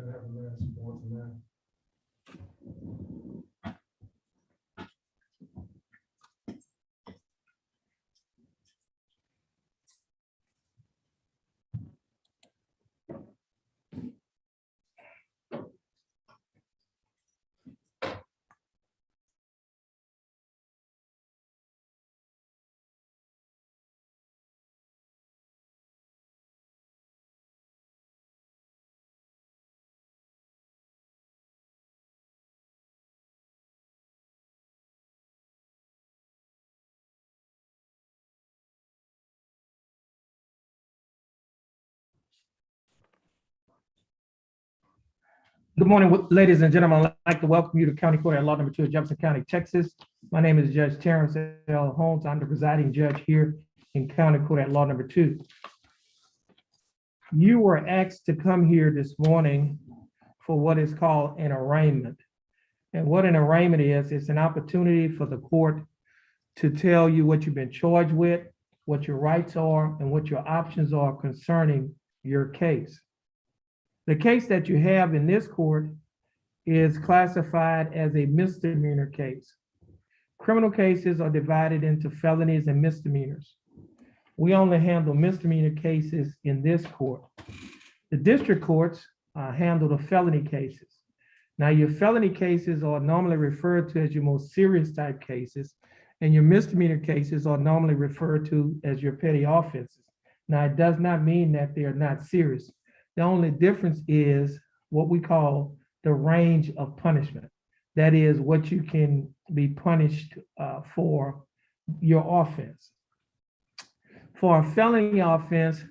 better have a last report than that. Good morning, ladies and gentlemen. I'd like to welcome you to County Court at Law Number 2 of Jefferson County, Texas. My name is Judge Terrence L. Holmes. I'm the presiding judge here in County Court at Law Number 2. You were asked to come here this morning for what is called an arraignment. And what an arraignment is, it's an opportunity for the court to tell you what you've been charged with, what your rights are, and what your options are concerning your case. The case that you have in this court is classified as a misdemeanor case. Criminal cases are divided into felonies and misdemeanors. We only handle misdemeanor cases in this court. The district courts handle the felony cases. Now, your felony cases are normally referred to as your most serious type cases, and your misdemeanor cases are normally referred to as your petty offenses. Now, it does not mean that they are not serious. The only difference is what we call the range of punishment. That is what you can be punished for your offense. For a felony offense,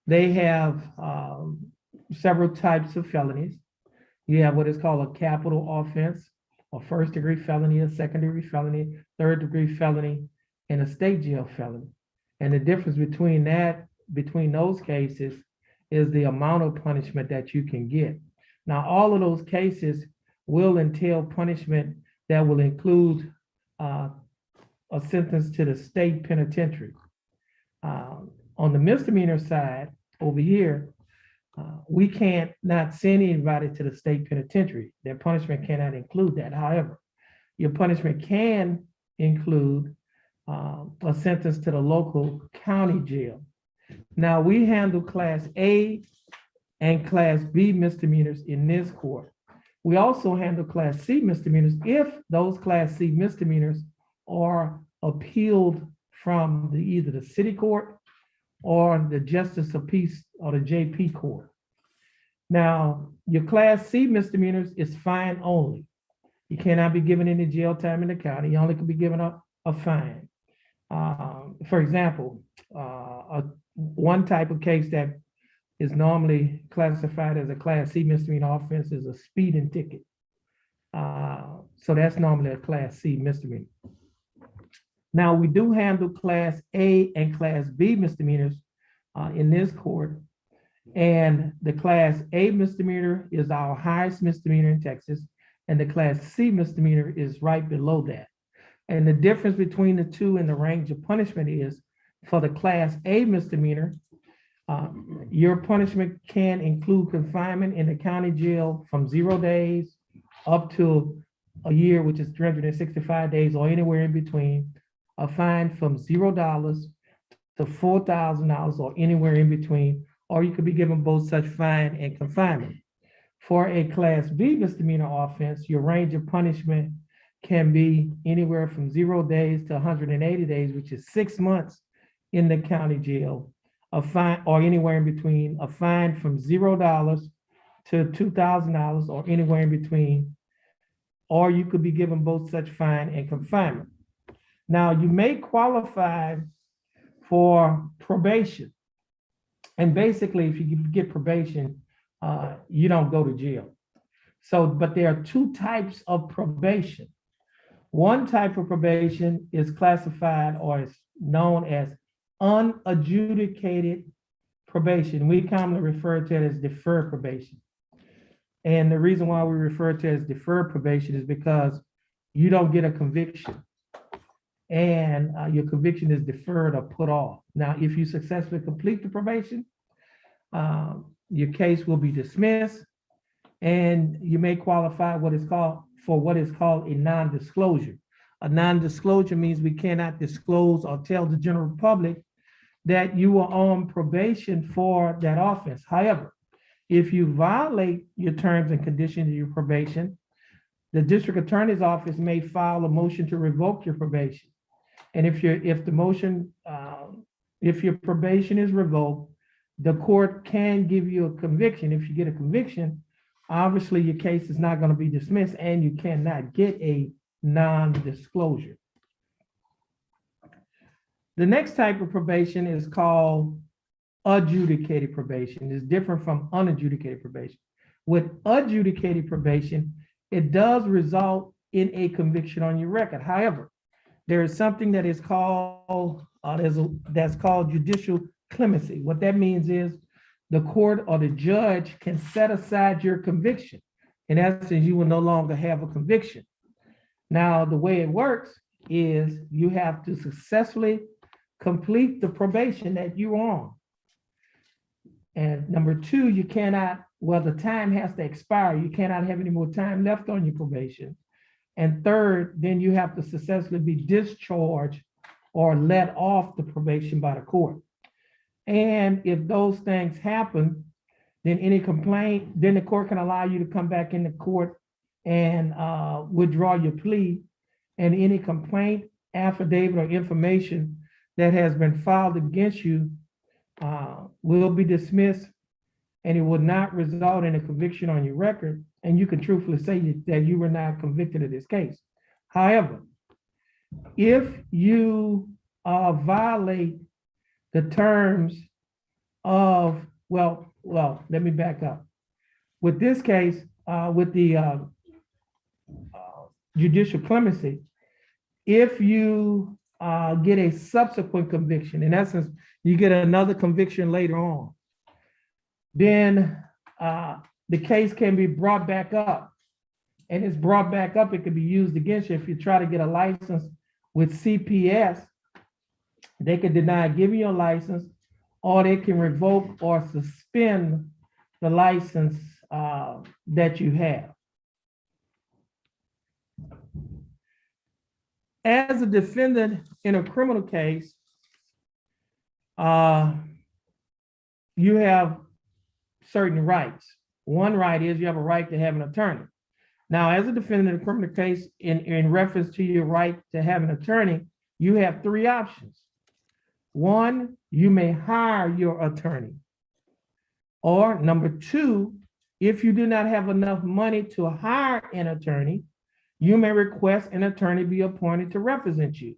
they have several types of felonies. You have what is called a capital offense, a first-degree felony, a second-degree felony, third-degree felony, and a state jail felony. And the difference between those cases is the amount of punishment that you can get. Now, all of those cases will entail punishment that will include a sentence to the state penitentiary. On the misdemeanor side, over here, we can't not send anybody to the state penitentiary. Their punishment cannot include that. However, your punishment can include a sentence to the local county jail. Now, we handle Class A and Class B misdemeanors in this court. We also handle Class C misdemeanors if those Class C misdemeanors are appealed from either the city court or the Justice of Peace or the JP court. Now, your Class C misdemeanors is fine only. You cannot be given any jail time in the county. You only can be given a fine. For example, one type of case that is normally classified as a Class C misdemeanor offense is a speeding ticket. So that's normally a Class C misdemeanor. Now, we do handle Class A and Class B misdemeanors in this court. And the Class A misdemeanor is our highest misdemeanor in Texas, and the Class C misdemeanor is right below that. And the difference between the two in the range of punishment is for the Class A misdemeanor, your punishment can include confinement in the county jail from 0 days up to a year, which is 365 days, or anywhere in between, a fine from $0 to $4,000 or anywhere in between, or you could be given both such fine and confinement. For a Class B misdemeanor offense, your range of punishment can be anywhere from 0 days to 180 days, which is 6 months in the county jail, a fine, or anywhere in between, a fine from $0 to $2,000 or anywhere in between, or you could be given both such fine and confinement. Now, you may qualify for probation. And basically, if you get probation, you don't go to jail. So, but there are two types of probation. One type of probation is classified or is known as unadjudicated probation. We commonly refer to it as deferred probation. And the reason why we refer to it as deferred probation is because you don't get a conviction, and your conviction is deferred or put off. Now, if you successfully complete the probation, your case will be dismissed, and you may qualify what is called a non-disclosure. A non-disclosure means we cannot disclose or tell the general public that you are on probation for that offense. However, if you violate your terms and conditions of your probation, the district attorney's office may file a motion to revoke your probation. And if your probation is revoked, the court can give you a conviction. If you get a conviction, obviously your case is not going to be dismissed and you cannot get a non-disclosure. The next type of probation is called adjudicated probation. It's different from unadjudicated probation. With adjudicated probation, it does result in a conviction on your record. However, there is something that is called that's called judicial clemency. What that means is the court or the judge can set aside your conviction. In essence, you will no longer have a conviction. Now, the way it works is you have to successfully complete the probation that you're on. And number two, you cannot, well, the time has to expire. You cannot have any more time left on your probation. And third, then you have to successfully be discharged or let off the probation by the court. And if those things happen, then any complaint, then the court can allow you to come back in the court and withdraw your plea. And any complaint, affidavit, or information that has been filed against you will be dismissed, and it will not result in a conviction on your record. And you can truthfully say that you were not convicted of this case. However, if you violate the terms of, well, let me back up. With this case, with the judicial clemency, if you get a subsequent conviction, in essence, you get another conviction later on, then the case can be brought back up. And it's brought back up, it could be used against you. If you try to get a license with CPS, they can deny giving you a license, or they can revoke or suspend the license that you have. As a defendant in a criminal case, you have certain rights. One right is you have a right to have an attorney. Now, as a defendant in a criminal case, in reference to your right to have an attorney, you have three options. One, you may hire your attorney. Or number two, if you do not have enough money to hire an attorney, you may request an attorney be appointed to represent you.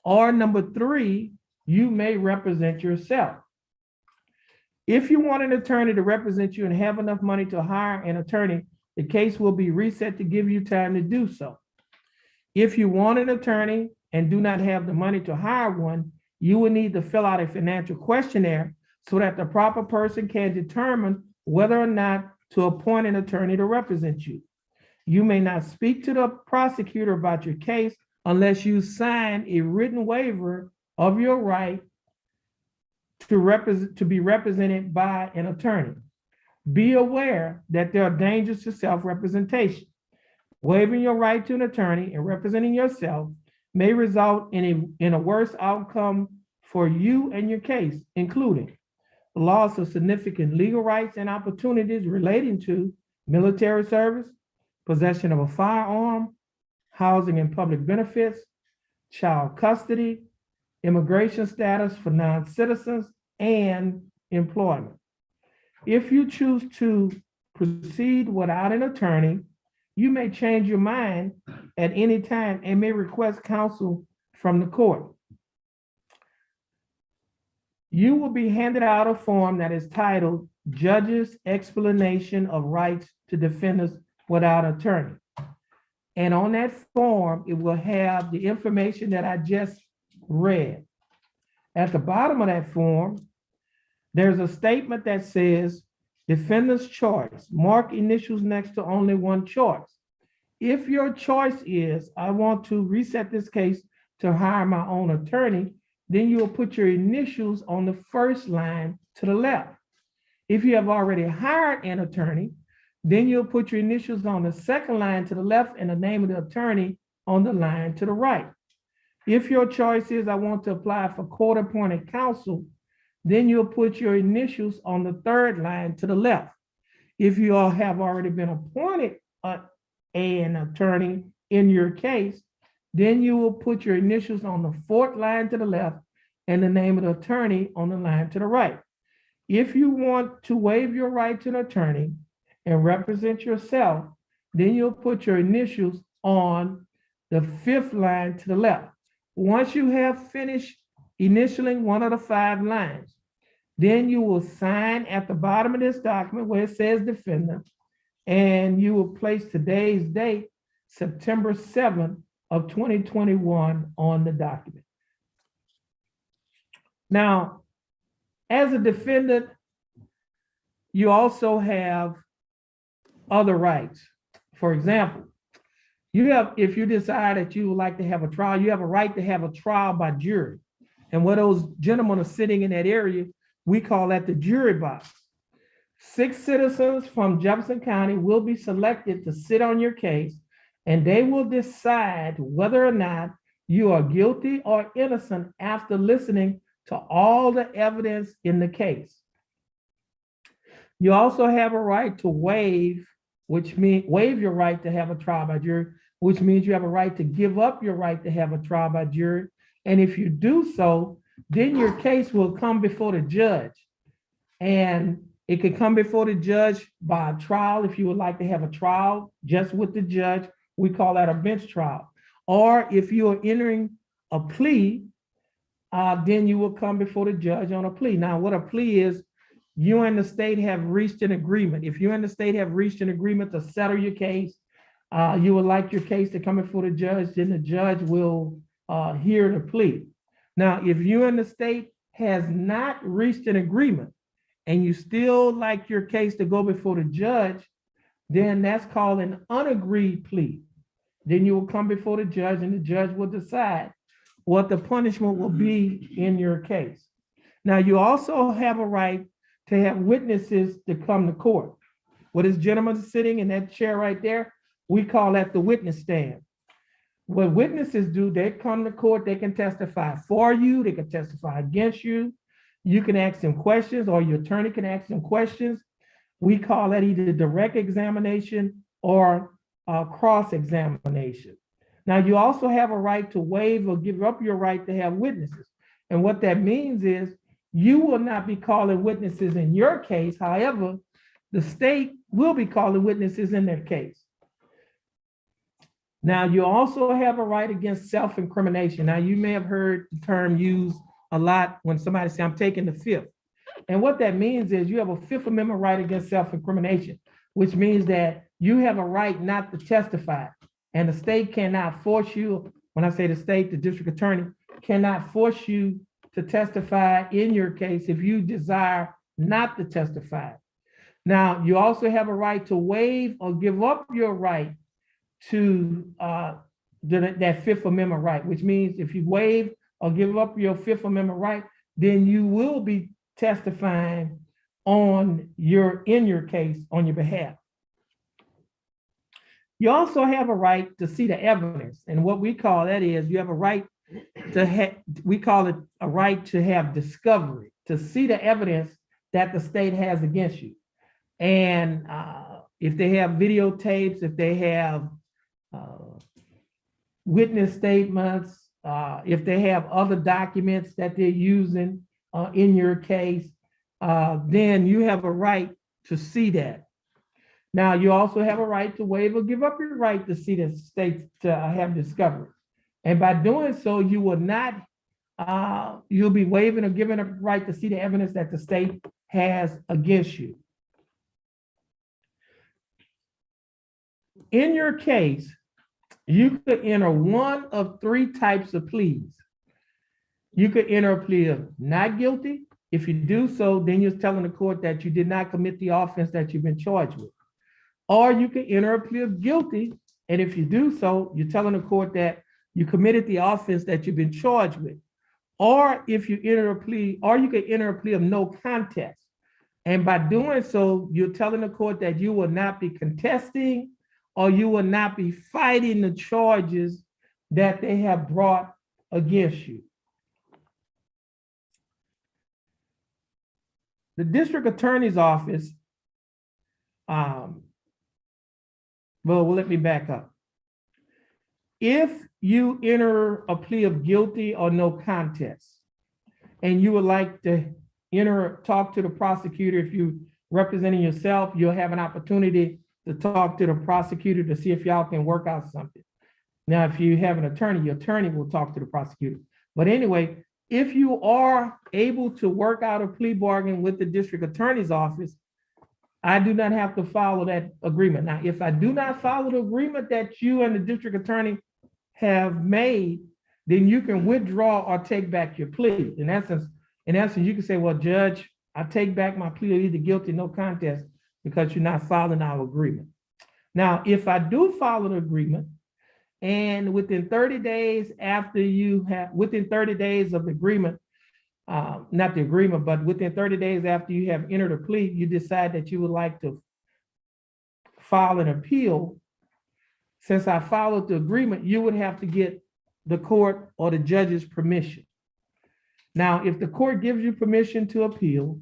Or number three, you may represent yourself. If you want an attorney to represent you and have enough money to hire an attorney, the case will be reset to give you time to do so. If you want an attorney and do not have the money to hire one, you will need to fill out a financial questionnaire so that the proper person can determine whether or not to appoint an attorney to represent you. You may not speak to the prosecutor about your case unless you sign a written waiver of your right to be represented by an attorney. Be aware that there are dangers to self-representation. Waiving your right to an attorney and representing yourself may result in a worse outcome for you and your case, including the loss of significant legal rights and opportunities relating to military service, possession of a firearm, housing and public benefits, child custody, immigration status for non-citizens, and employment. If you choose to proceed without an attorney, you may change your mind at any time and may request counsel from the court. You will be handed out a form that is titled Judge's Explanation of Rights to Defendants Without Attorney. And on that form, it will have the information that I just read. At the bottom of that form, there's a statement that says, defendant's choice, mark initials next to only one choice. If your choice is, I want to reset this case to hire my own attorney, then you will put your initials on the first line to the left. If you have already hired an attorney, then you'll put your initials on the second line to the left and the name of the attorney on the line to the right. If your choice is, I want to apply for court-appointed counsel, then you'll put your initials on the third line to the left. If you all have already been appointed an attorney in your case, then you will put your initials on the fourth line to the left and the name of the attorney on the line to the right. If you want to waive your right to an attorney and represent yourself, then you'll put your initials on the fifth line to the left. Once you have finished initialing one of the 5 lines, then you will sign at the bottom of this document where it says defendant, and you will place today's date, September 7th of 2021 on the document. Now, as a defendant, you also have other rights. For example, if you decide that you would like to have a trial, you have a right to have a trial by jury. And where those gentlemen are sitting in that area, we call that the jury box. 6 citizens from Jefferson County will be selected to sit on your case, and they will decide whether or not you are guilty or innocent after listening to all the evidence in the case. You also have a right to waive, which means waive your right to have a trial by jury, which means you have a right to give up your right to have a trial by jury. And if you do so, then your case will come before the judge. And it could come before the judge by a trial. If you would like to have a trial just with the judge, we call that a bench trial. Or if you are entering a plea, then you will come before the judge on a plea. Now, what a plea is, you and the state have reached an agreement. If you and the state have reached an agreement to settle your case, you would like your case to come before the judge, then the judge will hear the plea. Now, if you and the state has not reached an agreement and you still like your case to go before the judge, then that's called an unagreed plea. Then you will come before the judge and the judge will decide what the punishment will be in your case. Now, you also have a right to have witnesses to come to court. What this gentleman sitting in that chair right there, we call that the witness stand. What witnesses do, they come to court, they can testify for you, they can testify against you. You can ask them questions or your attorney can ask them questions. We call that either direct examination or cross-examination. Now, you also have a right to waive or give up your right to have witnesses. And what that means is you will not be calling witnesses in your case. However, the state will be calling witnesses in their case. Now, you also have a right against self-incrimination. Now, you may have heard the term used a lot when somebody says, I'm taking the fifth. And what that means is you have a Fifth Amendment right against self-incrimination, which means that you have a right not to testify. And the state cannot force you, when I say the state, the district attorney cannot force you to testify in your case if you desire not to testify. Now, you also have a right to waive or give up your right to that Fifth Amendment right, which means if you waive or give up your Fifth Amendment right, then you will be testifying in your case on your behalf. You also have a right to see the evidence. And what we call that is you have a right to have, we call it a right to have discovery, to see the evidence that the state has against you. And if they have videotapes, if they have witness statements, if they have other documents that they're using in your case, then you have a right to see that. Now, you also have a right to waive or give up your right to see the state to have discovery. And by doing so, you will not, you'll be waiving or giving a right to see the evidence that the state has against you. In your case, you could enter one of 3 types of pleas. You could enter a plea of not guilty. If you do so, then you're telling the court that you did not commit the offense that you've been charged with. Or you can enter a plea of guilty, and if you do so, you're telling the court that you committed the offense that you've been charged with. Or if you enter a plea, or you can enter a plea of no contest. And by doing so, you're telling the court that you will not be contesting or you will not be fighting the charges that they have brought against you. The district attorney's office, well, let me back up. If you enter a plea of guilty or no contest, and you would like to talk to the prosecutor, if you're representing yourself, you'll have an opportunity to talk to the prosecutor to see if y'all can work out something. Now, if you have an attorney, your attorney will talk to the prosecutor. But anyway, if you are able to work out a plea bargain with the district attorney's office, I do not have to follow that agreement. Now, if I do not follow the agreement that you and the district attorney have made, then you can withdraw or take back your plea. In essence, you can say, well, Judge, I take back my plea of either guilty, no contest, because you're not following our agreement. Now, if I do follow the agreement, and within 30 days after within 30 days of the agreement, not the agreement, but within 30 days after you have entered a plea, you decide that you would like to file an appeal. Since I followed the agreement, you would have to get the court or the judge's permission. Now, if the court gives you permission to appeal,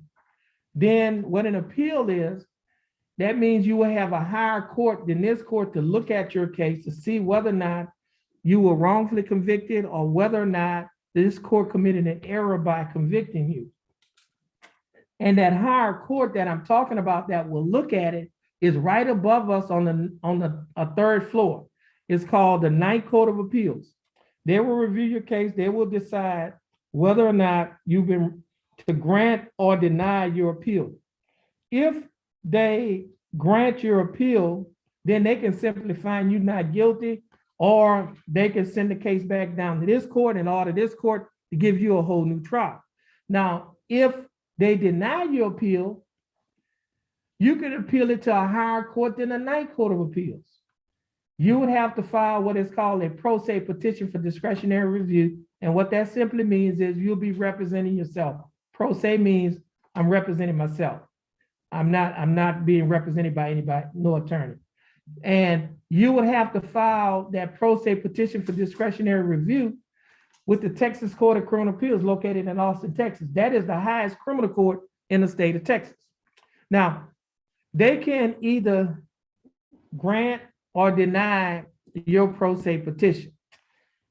then what an appeal is, that means you will have a higher court than this court to look at your case to see whether or not you were wrongfully convicted or whether or not this court committed an error by convicting you. And that higher court that I'm talking about that will look at it is right above us on the third floor. It's called the Ninth Court of Appeals. They will review your case. They will decide whether or not you've been to grant or deny your appeal. If they grant your appeal, then they can simply find you not guilty, or they can send the case back down to this court and order this court to give you a whole new trial. Now, if they deny your appeal, you can appeal it to a higher court than the Ninth Court of Appeals. You would have to file what is called a pro se petition for discretionary review. And what that simply means is you'll be representing yourself. Pro se means I'm representing myself. I'm not being represented by anybody, no attorney. And you would have to file that pro se petition for discretionary review with the Texas Court of Criminal Appeals located in Austin, Texas. That is the highest criminal court in the state of Texas. Now, they can either grant or deny your pro se petition.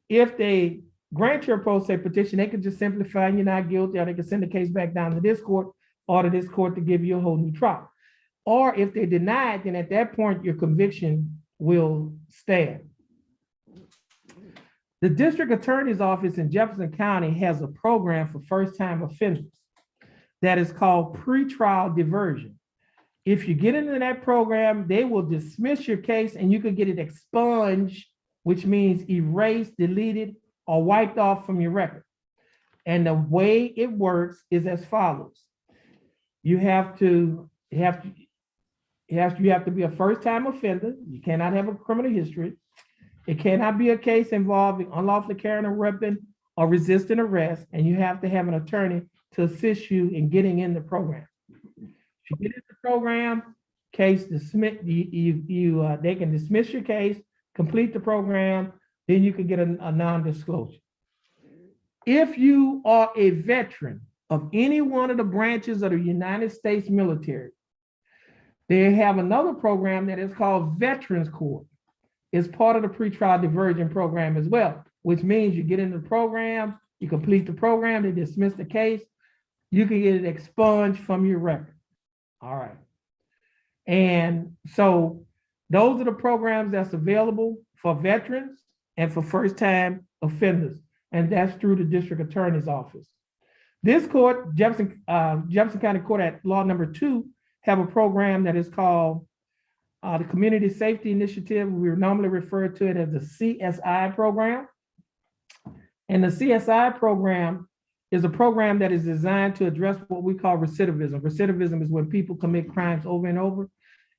If they grant your pro se petition, they can just simply find you not guilty, or they can send the case back down to this court, order this court to give you a whole new trial. Or if they deny it, then at that point, your conviction will stand. The district attorney's office in Jefferson County has a program for first-time offenders that is called pretrial diversion. If you get into that program, they will dismiss your case and you can get it expunged, which means erased, deleted, or wiped off from your record. And the way it works is as follows. You have to be a first-time offender. You cannot have a criminal history. It cannot be a case involving unlawfully carrying a weapon or resisting arrest, and you have to have an attorney to assist you in getting in the program. If you get in the program, case dismiss, they can dismiss your case, complete the program, then you can get a non-disclosure. If you are a veteran of any one of the branches of the United States military, they have another program that is called Veterans Court. It's part of the pretrial diversion program as well, which means you get into the program, you complete the program, they dismiss the case, you can get it expunged from your record. All right. And so those are the programs that's available for veterans and for first-time offenders, and that's through the district attorney's office. This court, Jefferson County Court at Law Number 2, have a program that is called the Community Safety Initiative. We normally refer to it as the CSI program. And the CSI program is a program that is designed to address what we call recidivism. Recidivism is when people commit crimes over and over.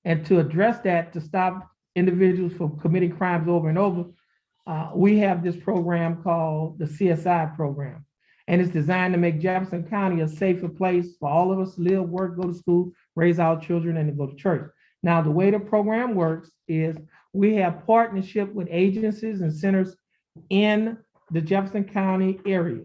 And to address that, to stop individuals from committing crimes over and over, we have this program called the CSI program. And it's designed to make Jefferson County a safer place for all of us to live, work, go to school, raise our children, and to go to church. Now, the way the program works is we have partnership with agencies and centers in the Jefferson County area.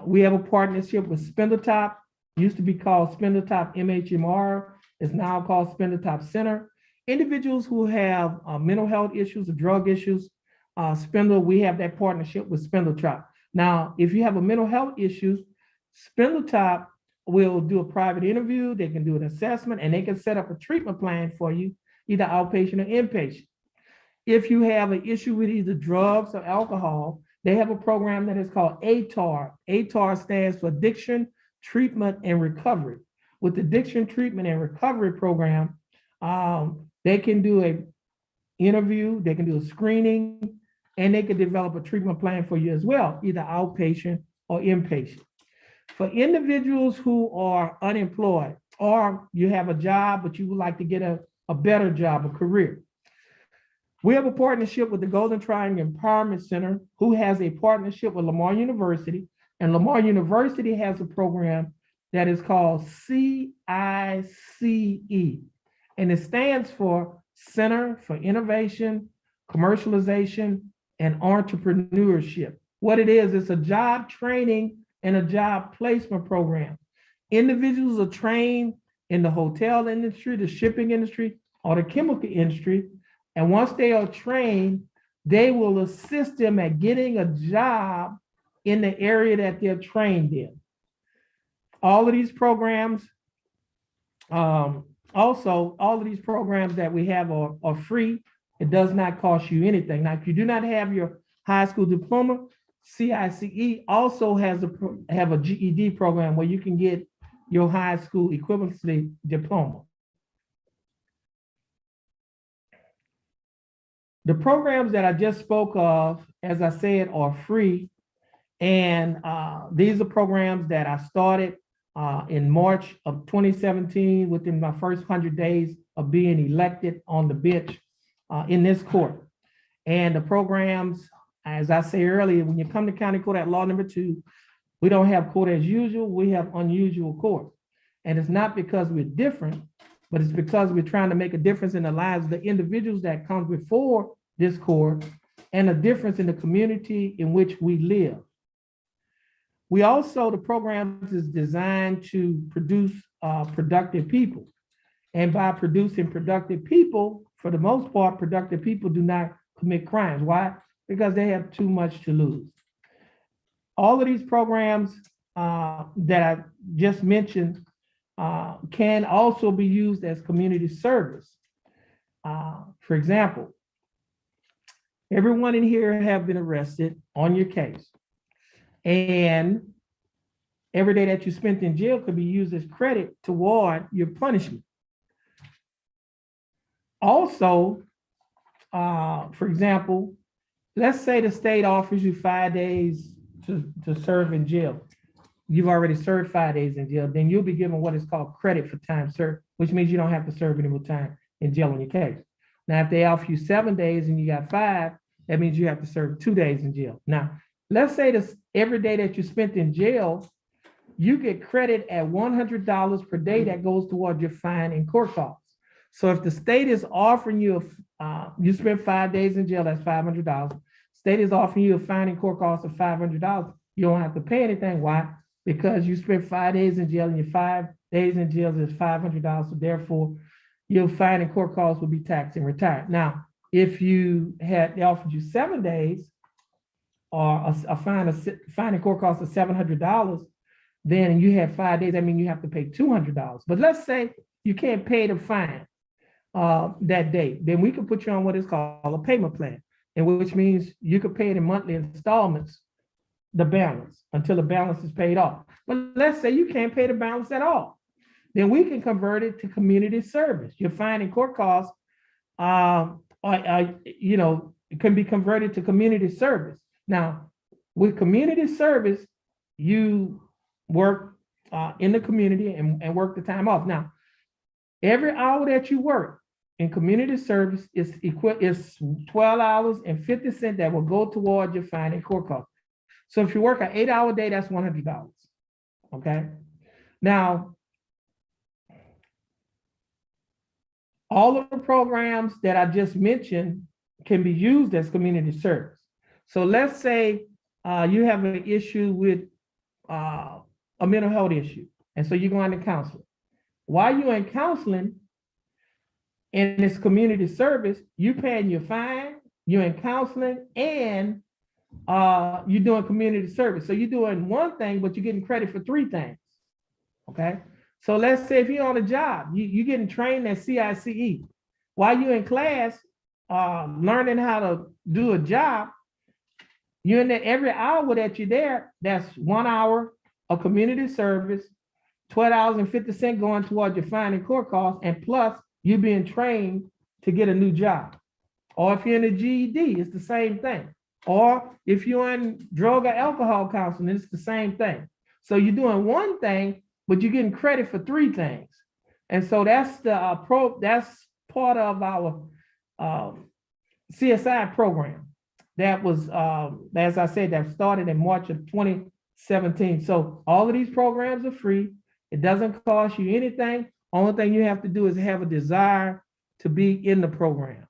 We have a partnership with Spindletop, used to be called Spindletop MHMR, is now called Spindletop Center. Individuals who have mental health issues or drug issues, we have that partnership with Spindletop. Now, if you have a mental health issue, Spindletop will do a private interview, they can do an assessment, and they can set up a treatment plan for you, either outpatient or inpatient. If you have an issue with either drugs or alcohol, they have a program that is called ATAR. ATAR stands for Addiction, Treatment, and Recovery. With the Addiction, Treatment, and Recovery program, they can do an interview, they can do a screening, and they can develop a treatment plan for you as well, either outpatient or inpatient. For individuals who are unemployed, or you have a job, but you would like to get a better job, a career, we have a partnership with the Golden Triangle Empowerment Center, who has a partnership with Lamar University. And Lamar University has a program that is called CICE, and it stands for Center for Innovation, Commercialization, and Entrepreneurship. What it is, it's a job training and a job placement program. Individuals are trained in the hotel industry, the shipping industry, or the chemical industry. And once they are trained, they will assist them at getting a job in the area that they're trained in. All of these programs, all of these programs that we have are free. It does not cost you anything. Now, if you do not have your high school diploma, CICE also has a GED program where you can get your high school equivalency diploma. The programs that I just spoke of, as I said, are free. And these are programs that I started in March of 2017, within my first 100 days of being elected on the bench in this court. And the programs, as I said earlier, when you come to county court at law number 2, we don't have court as usual, we have unusual court. And it's not because we're different, but it's because we're trying to make a difference in the lives of the individuals that come before this court and a difference in the community in which we live. We also, the program is designed to produce productive people. And by producing productive people, for the most part, productive people do not commit crimes. Why? Because they have too much to lose. All of these programs that I just mentioned can also be used as community service. For example, everyone in here have been arrested on your case. And every day that you spent in jail could be used as credit toward your punishment. Also, for example, let's say the state offers you 5 days to serve in jail. You've already served 5 days in jail, then you'll be given what is called credit for time served, which means you don't have to serve any more time in jail on your case. Now, if they offer you 7 days and you got 5, that means you have to serve 2 days in jail. Now, let's say this every day that you spent in jail, you get credit at $100 per day that goes towards your fine and court costs. So if the state is offering you, you spent 5 days in jail, that's $500. State is offering you a fine and court cost of $500. You don't have to pay anything. Why? Because you spent 5 days in jail and your 5 days in jail is $500. So therefore, your fine and court costs will be taxed and retired. Now, if they offered you 7 days or a fine and court cost of $700, then you have 5 days, that means you have to pay $200. But let's say you can't pay the fine that day, then we can put you on what is called a payment plan, and which means you could pay it in monthly installments, the balance, until the balance is paid off. But let's say you can't pay the balance at all. Then we can convert it to community service. Your fine and court costs, it can be converted to community service. Now, with community service, you work in the community and work the time off. Now, every hour that you work in community service is 12 hours and 50 cents that will go toward your fine and court costs. So if you work an 8-hour day, that's $100. Okay. Now, all of the programs that I just mentioned can be used as community service. So let's say you have an issue with a mental health issue, and so you're going to counseling. While you're in counseling, and it's community service, you're paying your fine, you're in counseling, and you're doing community service. So you're doing one thing, but you're getting credit for 3 things. Okay. So let's say if you're on a job, you're getting trained at CICE. While you're in class, learning how to do a job, you're in there every hour that you're there, that's 1 hour of community service, $12.50 going towards your fine and court costs, and plus you're being trained to get a new job. Or if you're in a GED, it's the same thing. Or if you're in drug or alcohol counseling, it's the same thing. So you're doing one thing, but you're getting credit for 3 things. And so that's that's part of our CSI program that was, as I said, that started in March of 2017. So all of these programs are free. It doesn't cost you anything. Only thing you have to do is have a desire to be in the program.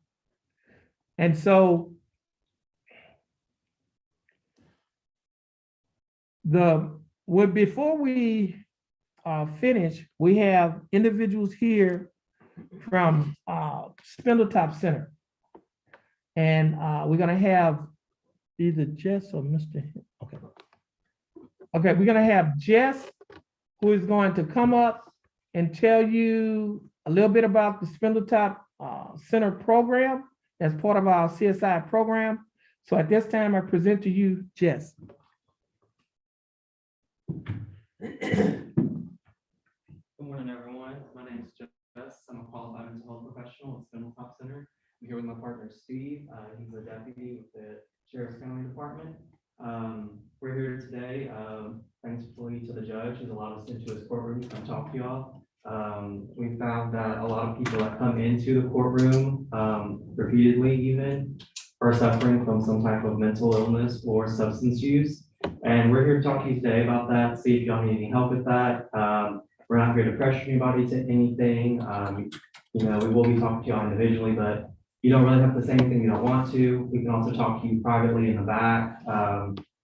And so before we finish, we have individuals here from Spindletop Center. And we're gonna have either Jess or Mr. Okay. Okay, we're gonna have Jess, who is going to come up and tell you a little bit about the Spindletop Center program as part of our CSI program. So at this time, I present to you, Jess. Good morning, everyone. My name is Jess. I'm a qualified mental health professional at Spindletop Center. I'm here with my partner, Steve. He's a deputy with the Sheriff's County Department. We're here today, thankfully to the judge who's allowed us into his courtroom to come talk to y'all. We found that a lot of people that come into the courtroom repeatedly even are suffering from some type of mental illness or substance use. And we're here to talk to you today about that, see if y'all need any help with that. We're not here to pressure anybody to anything. You know, we will be talking to y'all individually, but you don't really have to say anything you don't want to. We can also talk to you privately in the back.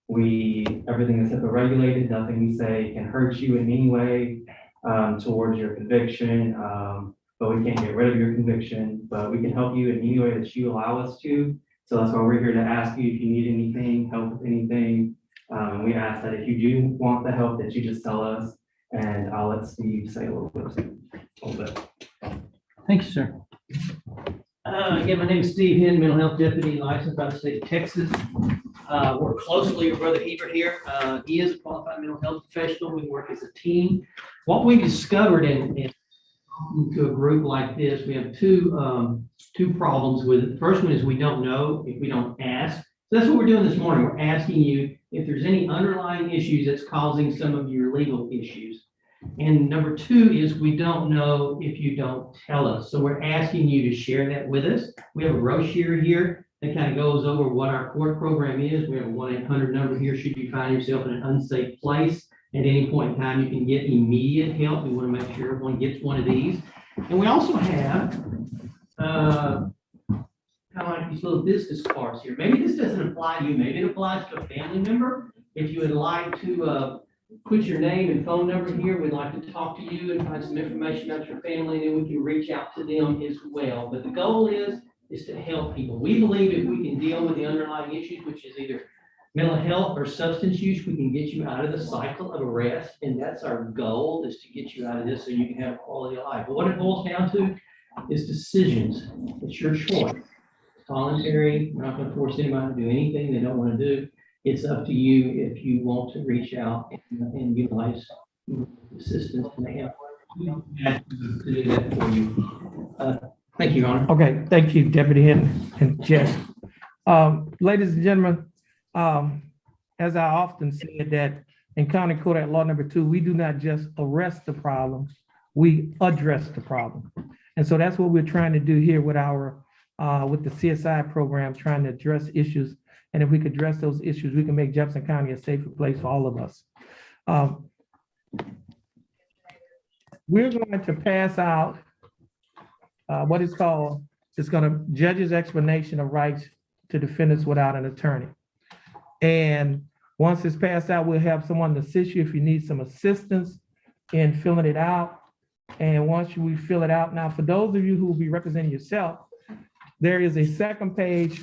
Everything is HIPAA regulated. Nothing we say can hurt you in any way towards your conviction. But we can't get rid of your conviction, but we can help you in any way that you allow us to. So that's why we're here to ask you if you need anything, help with anything. And we ask that if you do want the help, that you just tell us, and I'll let Steve say a little bit. Thank you, sir. Again, my name is Steve Henn, mental health deputy, licensed by the state of Texas. Work closely with Brother Hebert here. He is a qualified mental health professional. We work as a team. What we discovered in to a group like this, we have two problems with it. The first one is we don't know if we don't ask. So that's what we're doing this morning. We're asking you if there's any underlying issues that's causing some of your legal issues. And number 2 is we don't know if you don't tell us. So we're asking you to share that with us. We have a brochure here that kind of goes over what our court program is. We have a 1-800 number here. Should you find yourself in an unsafe place at any point in time, you can get immediate help. We want to make sure everyone gets one of these. And we also have kind of like these little business cards here. Maybe this doesn't apply to you. Maybe it applies to a family member. If you would like to put your name and phone number here, we'd like to talk to you and find some information about your family, and then we can reach out to them as well. But the goal is to help people. We believe if we can deal with the underlying issues, which is either mental health or substance use, we can get you out of the cycle of arrest. And that's our goal, is to get you out of this so you can have a quality of life. But what it boils down to is decisions. It's your choice. It's voluntary. We're not going to force anybody to do anything they don't want to do. It's up to you if you want to reach out and utilize assistance and help to do that for you. Thank you, Your Honor. Okay, thank you, Deputy Henn and Jess. Ladies and gentlemen, as I often said, that in County Court at Law Number 2, we do not just arrest the problem, we address the problem. And so that's what we're trying to do here with our with the CSI program, trying to address issues And if we could address those issues, we can make Jefferson County a safer place for all of us. We're going to pass out what is called, judge's explanation of rights to defendants without an attorney. And once it's passed out, we'll have someone to assist you if you need some assistance in filling it out. And once we fill it out, now for those of you who will be representing yourself, there is a second page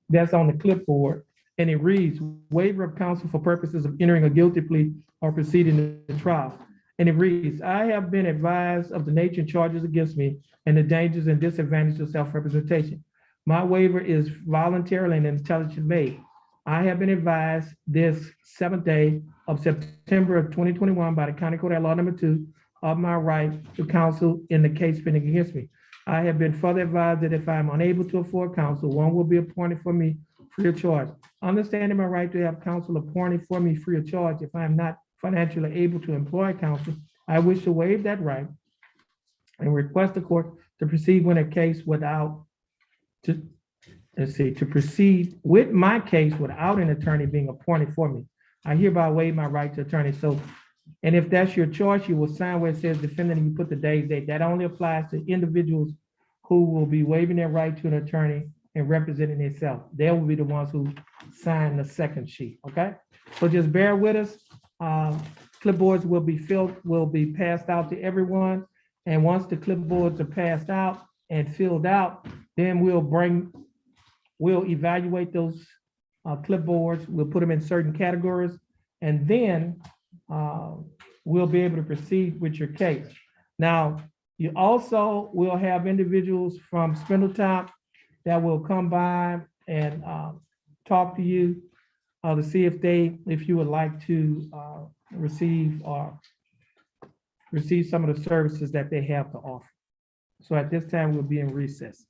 that's on the clipboard, and it reads, waiver of counsel for purposes of entering a guilty plea or proceeding to trial. And it reads, I have been advised of the nature and charges against me and the dangers and disadvantages of self-representation. My waiver is voluntarily and intelligently made. I have been advised this 7th day of September of 2021 by the County Court at Law Number 2 of my right to counsel in the case pending against me. I have been further advised that if I am unable to afford counsel, one will be appointed for me free of charge. Understanding my right to have counsel appointed for me free of charge, if I am not financially able to employ counsel, I wish to waive that right and request the court to proceed with a case to proceed with my case without an attorney being appointed for me. I hereby waive my right to attorney. So, and if that's your choice, you will sign where it says defendant and you put the day's date. That only applies to individuals who will be waiving their right to an attorney and representing themselves. They will be the ones who sign the second sheet, okay? So just bear with us. Clipboards will be passed out to everyone. And once the clipboards are passed out and filled out, then we'll evaluate those clipboards. We'll put them in certain categories, and then we'll be able to proceed with your case. Now, you also will have individuals from Spindletop that will come by and talk to you to see if you would like to receive some of the services that they have to offer. So at this time, we'll be in recess.